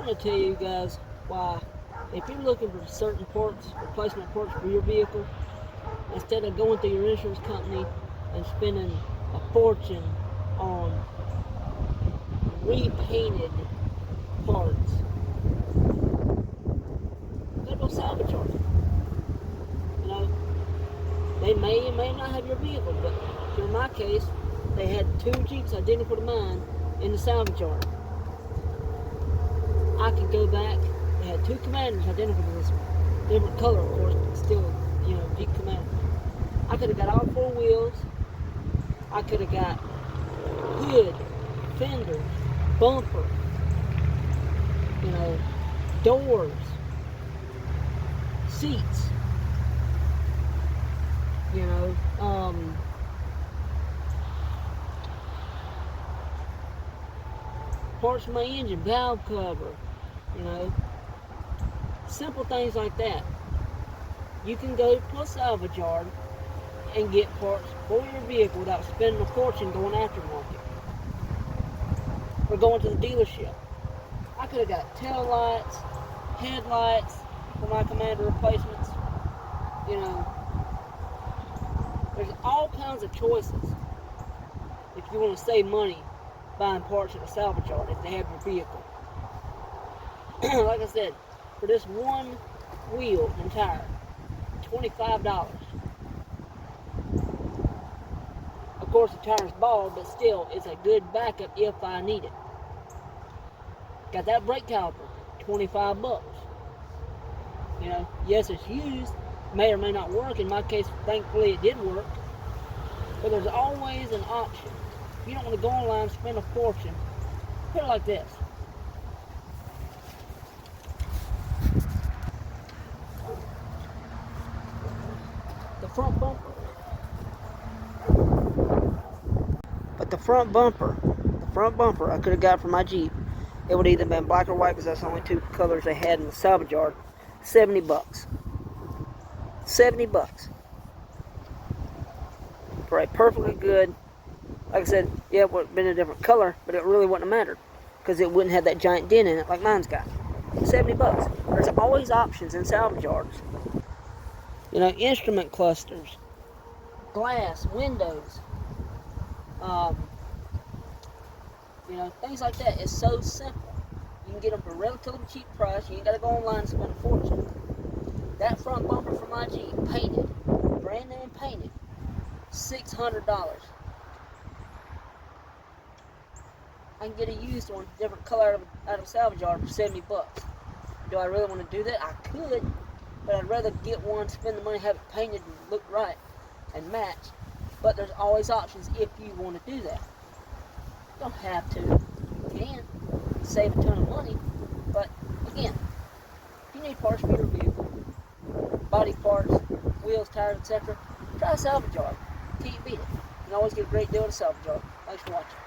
want to tell you guys why, if you're looking for certain parts, replacement parts for your vehicle, instead of going through your insurance company and spending a fortune on repainted parts, go to a salvage yard. You know, they may or may not have your vehicle, but in my case, they had 2 Jeeps identical to mine in the salvage yard. I could go back. They had 2 Commanders identical to this one. Different color, of course, but still, Jeep Commander. I could have got all 4 wheels. I could have got hood, fenders, bumper, doors, seats, parts of my engine, valve cover, simple things like that. You can go to a salvage yard and get parts for your vehicle without spending a fortune going aftermarket or going to the dealership. I could have got tail lights, headlights for my Commander replacements. There's all kinds of choices if you want to save money buying parts at a salvage yard if they have your vehicle. Like I said, for this one wheel and tire, $25. Of course, the tire's bald, but still, it's a good backup if I need it. Got that brake caliper, $25. Yes, it's used, may or may not work. In my case, thankfully, it did work. But there's always an option. If you don't want to go online and spend a fortune, put it like this. The front bumper. But the front bumper I could have got for my Jeep. It would either have been black or white because that's the only 2 colors they had in the salvage yard. $70. $70. For a perfectly good, like I said, yeah, it would have been a different color, but it really wouldn't have mattered because it wouldn't have that giant dent in it like mine's got. $70. There's always options in salvage yards. Instrument clusters, glass, windows, things like that. It's so simple. You can get them for a relatively cheap price. You ain't got to go online and spend a fortune. That front bumper for my Jeep, painted, brand new and painted, $600. I can get a used one, different color out of a salvage yard for $70. Do I really want to do that? I could, but I'd rather get one, spend the money, have it painted and look right and match. But there's always options if you want to do that. You don't have to. You can save a ton of money, but again, if you need parts for your vehicle, body parts, wheels, tires, etc., try a salvage yard. Can't beat it. You can always get a great deal at a salvage yard. Thanks for watching.